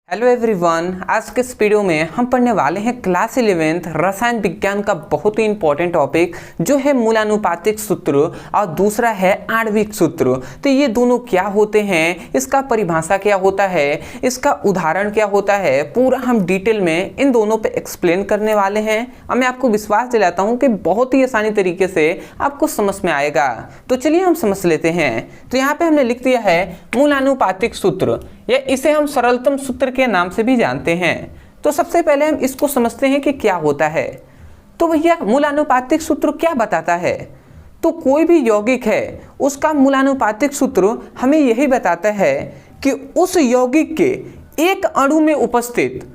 Hello everyone, आज के इस वीडियो में हम पढ़ने वाले हैं क्लास 11th रसायन विज्ञान का बहुत ही इंपॉर्टेंट टॉपिक जो है मूलानुपातिक सूत्र और दूसरा है आणविक सूत्र। तो ये दोनों क्या होते हैं, इसका परिभाषा क्या होता है, इसका उदाहरण क्या होता है, पूरा हम डिटेल में इन दोनों पे एक्सप्लेन करने वाले हैं। और मैं आपको विश्वास दिलाता हूँ कि बहुत ही आसानी तरीके से आपको समझ में आएगा। तो चलिए हम समझ लेते हैं। तो यहाँ पे हमने लिख दिया है मूलानुपातिक सूत्र, या इसे हम सरलतम सूत्र के नाम से भी जानते हैं। तो सबसे पहले हम इसको समझते हैं कि क्या होता है। तो भैया मूलानुपातिक सूत्र क्या बताता है? तो कोई भी यौगिक है उसका मूलानुपातिक सूत्र हमें यही बताता है कि उस यौगिक के एक अणु में उपस्थित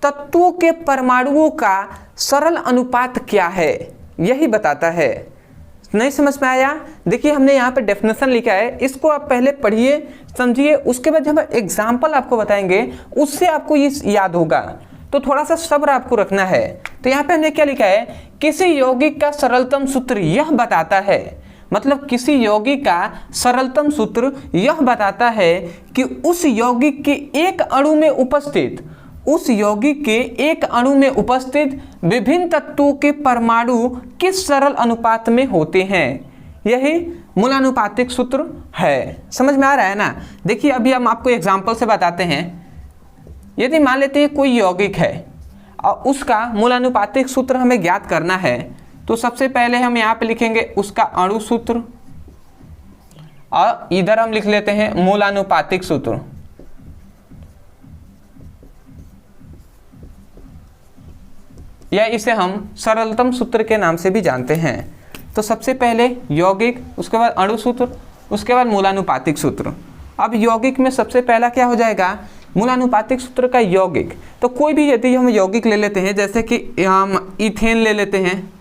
तत्वों के परमाणुओं का सरल अनुपात क्या है, यही बताता है। नहीं समझ में आया? देखिए हमने यहाँ पे डेफिनेशन लिखा है, इसको आप पहले पढ़िए समझिए, उसके बाद जब एग्जाम्पल आपको बताएंगे उससे आपको ये याद होगा। तो थोड़ा सा सब्र आपको रखना है। तो यहाँ पे हमने क्या लिखा है, किसी यौगिक का सरलतम सूत्र यह बताता है, मतलब किसी यौगिक का सरलतम सूत्र यह बताता है कि उस यौगिक के एक अणु में उपस्थित विभिन्न तत्वों के परमाणु किस सरल अनुपात में होते हैं। यही मूलानुपातिक सूत्र है। समझ में आ रहा है ना? देखिए अभी हम आपको एग्जांपल से बताते हैं। यदि मान लेते हैं कोई यौगिक है और उसका मूलानुपातिक सूत्र हमें ज्ञात करना है, तो सबसे पहले हम यहाँ पे लिखेंगे उसका अणु सूत्र और इधर हम लिख लेते हैं मूलानुपातिक सूत्र। या इसे हम सरलतम सूत्र के नाम से भी जानते हैं। तो सबसे पहले यौगिक, उसके बाद अणु सूत्र, उसके बाद मूलानुपातिक सूत्र। अब यौगिक में सबसे पहला क्या हो जाएगा, मूलानुपातिक सूत्र का यौगिक। तो कोई भी यदि हम यौगिक ले लेते हैं, जैसे कि हम इथेन ले लेते हैं,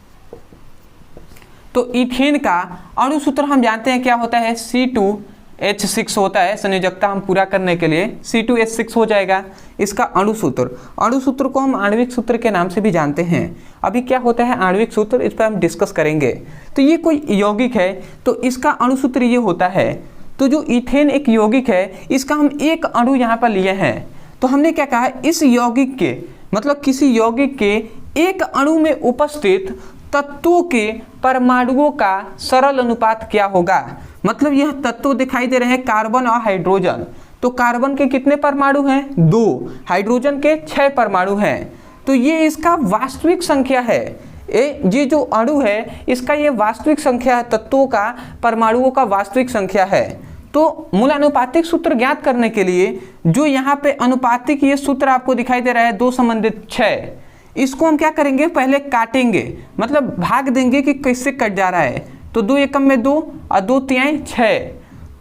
तो इथेन का अणु सूत्र हम जानते हैं क्या होता है, C2H6 होता है। संयोजकता हम पूरा करने के लिए C2H6 हो जाएगा इसका अणु सूत्र को हम आणविक सूत्र के नाम से भी जानते हैं। अभी क्या होता है आणविक सूत्र, इस पर हम डिस्कस करेंगे। तो ये कोई यौगिक है तो इसका अणु सूत्र ये होता है। तो जो इथेन एक यौगिक है, इसका हम एक अणु यहाँ पर लिए हैं। तो हमने क्या कहा, इस यौगिक के मतलब किसी यौगिक के एक अणु में उपस्थित तत्वों के परमाणुओं का सरल अनुपात क्या होगा। मतलब यह तत्व दिखाई दे रहे हैं कार्बन और हाइड्रोजन। तो कार्बन के कितने परमाणु हैं, 2, हाइड्रोजन के 6 परमाणु हैं। तो ये इसका वास्तविक संख्या है। ये जो अणु है इसका ये वास्तविक संख्या है, तत्वों का परमाणुओं का वास्तविक संख्या है। तो मूलानुपातिक सूत्र ज्ञात करने के लिए जो यहाँ पे अनुपातिक ये सूत्र आपको दिखाई दे रहा है 2 संबंधित 6, इसको हम क्या करेंगे, पहले काटेंगे, मतलब भाग देंगे कि कैसे कट जा रहा है। तो 2 एकम में 2 और 2 तिहाई 6।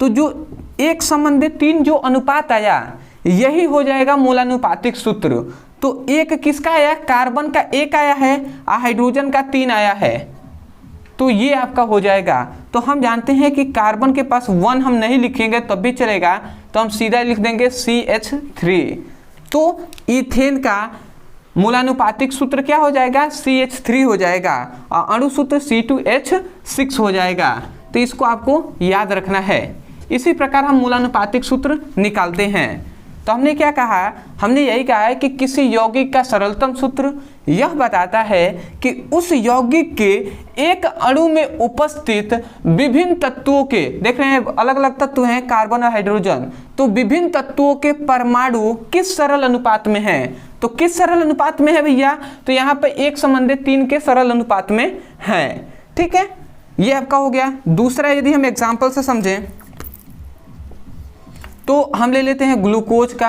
तो जो 1 संबंधित 3 जो अनुपात आया यही हो जाएगा मूलानुपातिक सूत्र। तो एक किसका आया, कार्बन का 1 आया है और हाइड्रोजन का 3 आया है। तो ये आपका हो जाएगा। तो हम जानते हैं कि कार्बन के पास 1 हम नहीं लिखेंगे तब भी चलेगा, तो हम सीधा लिख देंगे CH3। तो इथेन का मूलानुपातिक सूत्र क्या हो जाएगा, CH3 हो जाएगा और अणु सूत्र C2H6 हो जाएगा। तो इसको आपको याद रखना है। इसी प्रकार हम मूलानुपातिक सूत्र निकालते हैं। तो हमने क्या कहा, हमने यही कहा है कि किसी यौगिक का सरलतम सूत्र यह बताता है कि उस यौगिक के एक अणु में उपस्थित विभिन्न तत्वों के, देख रहे हैं अलग अलग तत्व हैं कार्बन और हाइड्रोजन, तो विभिन्न तत्वों के परमाणु किस सरल अनुपात में हैं। तो किस सरल अनुपात में है भैया, तो यहाँ पे 1 संबंधित 3 के सरल अनुपात में हैं। ठीक है, ये आपका हो गया। दूसरा यदि हम एग्जाम्पल से समझें तो हम ले लेते हैं ग्लूकोज का।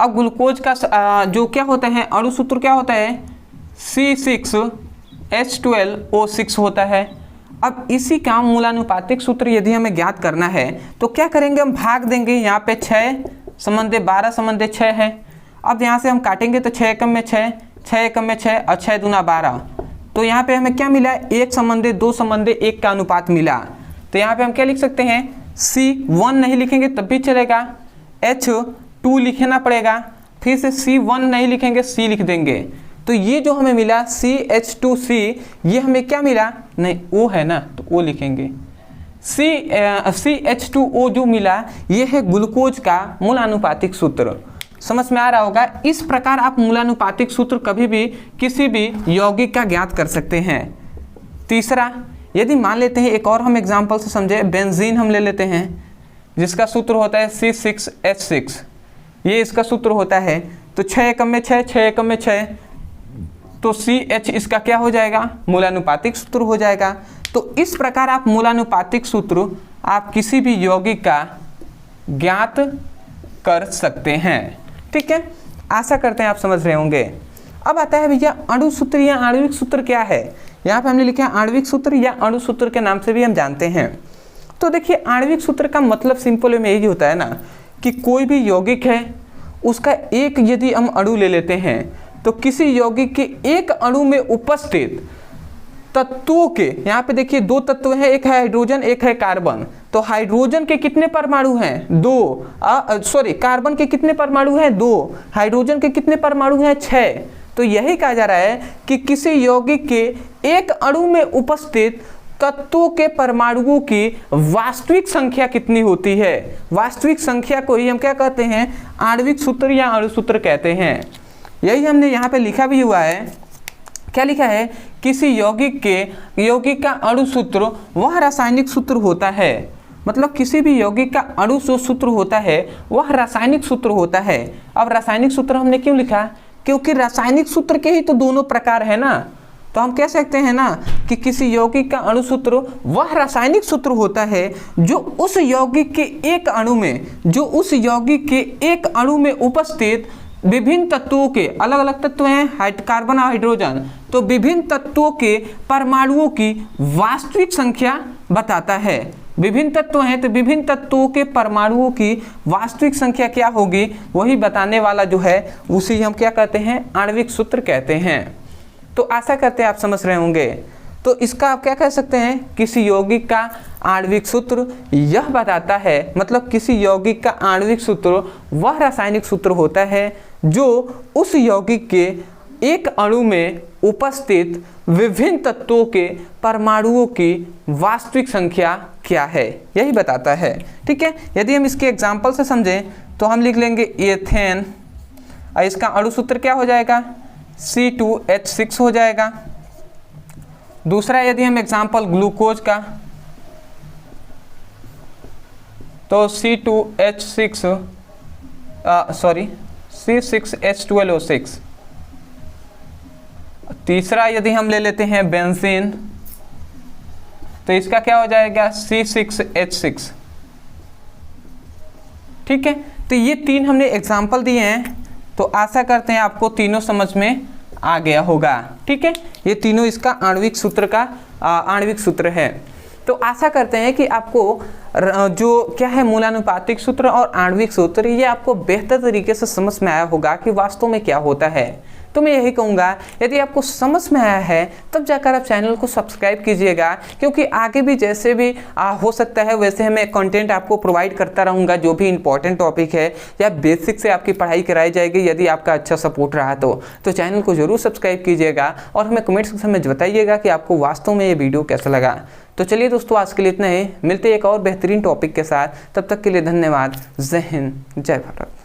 अब ग्लूकोज का जो क्या होता है अणु सूत्र क्या होता है, C6H12O6 होता है। अब इसी का मूलानुपातिक सूत्र यदि हमें ज्ञात करना है तो क्या करेंगे, हम भाग देंगे। यहाँ पे 6 संबंधित 12 संबंधित 6 है। अब यहाँ से हम काटेंगे तो 6 एकम में 6, 6 एकम में 6 और 6 दूना 12। तो यहाँ पे हमें क्या मिला, 1 संबंधित 2 संबंधित 1 का अनुपात मिला। तो यहाँ पे हम क्या लिख सकते हैं, C1 नहीं लिखेंगे तब भी चलेगा, H2 लिखना पड़ेगा, फिर से C1 नहीं लिखेंगे C लिख देंगे। तो ये जो हमें मिला CH2C, ये हमें क्या मिला, नहीं O है ना तो O लिखेंगे। CH2O जो मिला ये है ग्लूकोज का मूलानुपातिक सूत्र। समझ में आ रहा होगा। इस प्रकार आप मूलानुपातिक सूत्र कभी भी किसी भी यौगिक का ज्ञात कर सकते हैं। तीसरा, यदि मान लेते हैं एक और हम एग्जांपल से समझे, बेंजीन हम ले लेते हैं जिसका सूत्र होता है C6H6, ये इसका सूत्र होता है। तो 6 एकम में 6, 6 एकम में 6, तो CH इसका क्या हो जाएगा, मूलानुपातिक सूत्र हो जाएगा। तो इस प्रकार आप मूलानुपातिक सूत्र आप किसी भी यौगिक का ज्ञात कर सकते हैं। ठीक है, आशा करते हैं आप समझ रहे होंगे। अब आता है भैया अणु सूत्र या आणविक सूत्र क्या है। यहाँ पे हमने लिखा है आणविक सूत्र या अणु सूत्र के नाम से भी हम जानते हैं। तो देखिए आणविक सूत्र का मतलब सिंपल में यही होता है ना कि कोई भी यौगिक है उसका एक यदि हम अणु ले लेते हैं तो किसी यौगिक के एक अणु में उपस्थित तत्वों के, यहाँ पे देखिए दो तत्व हैं, एक है हाइड्रोजन एक है कार्बन। तो हाइड्रोजन के कितने परमाणु हैं, 2, सॉरी कार्बन के कितने परमाणु हैं, 2, हाइड्रोजन के कितने परमाणु हैं, 6। तो यही कहा जा रहा है कि किसी यौगिक के एक अणु में उपस्थित तत्वों के परमाणुओं की वास्तविक संख्या कितनी होती है। वास्तविक संख्या को ही हम क्या कहते हैं, आणविक सूत्र या अणु सूत्र कहते हैं। यही हमने यहाँ पे लिखा भी हुआ है। क्या लिखा है, किसी यौगिक का अणु सूत्र वह रासायनिक सूत्र होता है। मतलब किसी भी यौगिक का अणु सूत्र होता है वह रासायनिक सूत्र होता है। अब रासायनिक सूत्र हमने क्यों लिखा, क्योंकि रासायनिक सूत्र के ही तो दोनों प्रकार है ना। तो हम कह सकते हैं ना कि किसी यौगिक का अणु सूत्र वह रासायनिक सूत्र होता है जो उस यौगिक के एक अणु में उपस्थित विभिन्न तत्वों के, अलग अलग तत्व हैं कार्बन और हाइड्रोजन, तो विभिन्न तत्वों के परमाणुओं की वास्तविक संख्या बताता है। विभिन्न तत्व हैं तो विभिन्न तत्वों के परमाणुओं की वास्तविक संख्या क्या होगी वही बताने वाला जो है उसे हम क्या कहते हैं, आणविक सूत्र कहते हैं। तो आशा करते हैं आप समझ रहे होंगे। तो इसका आप क्या कह सकते हैं, किसी यौगिक का आणविक सूत्र यह बताता है, मतलब किसी यौगिक का आणविक सूत्र वह रासायनिक सूत्र होता है जो उस यौगिक के एक अणु में उपस्थित विभिन्न तत्वों के परमाणुओं की वास्तविक संख्या क्या है, यही बताता है। ठीक है, यदि हम इसके एग्जाम्पल से समझें तो हम लिख लेंगे एथेन, और इसका अणु सूत्र क्या हो जाएगा, C2H6 हो जाएगा। दूसरा यदि हम एग्जाम्पल ग्लूकोज का, तो C6H12O6। तीसरा यदि हम ले लेते हैं बेंजीन, तो इसका क्या हो जाएगा, C6H6। ठीक है, तो ये तीन हमने एग्जाम्पल दिए हैं। तो आशा करते हैं आपको तीनों समझ में आ गया होगा। ठीक है, ये तीनों इसका आणविक सूत्र का आणविक सूत्र है। तो आशा करते हैं कि आपको जो क्या है मूलानुपातिक सूत्र और आणविक सूत्र ये आपको बेहतर तरीके से समझ में आया होगा कि वास्तव में क्या होता है। तो मैं यही कहूँगा यदि आपको समझ में आया है तब जाकर आप चैनल को सब्सक्राइब कीजिएगा, क्योंकि आगे भी जैसे भी हो सकता है वैसे मैं कंटेंट आपको प्रोवाइड करता रहूँगा। जो भी इंपॉर्टेंट टॉपिक है या बेसिक से आपकी पढ़ाई कराई जाएगी यदि आपका अच्छा सपोर्ट रहा तो चैनल को जरूर सब्सक्राइब कीजिएगा और हमें कमेंट सेक्शन में बताइएगा कि आपको वास्तव में ये वीडियो कैसा लगा। तो चलिए दोस्तों, आज के लिए इतना ही। मिलते हैं एक और बेहतरीन टॉपिक के साथ, तब तक के लिए धन्यवाद। जय हिंद, जय भारत।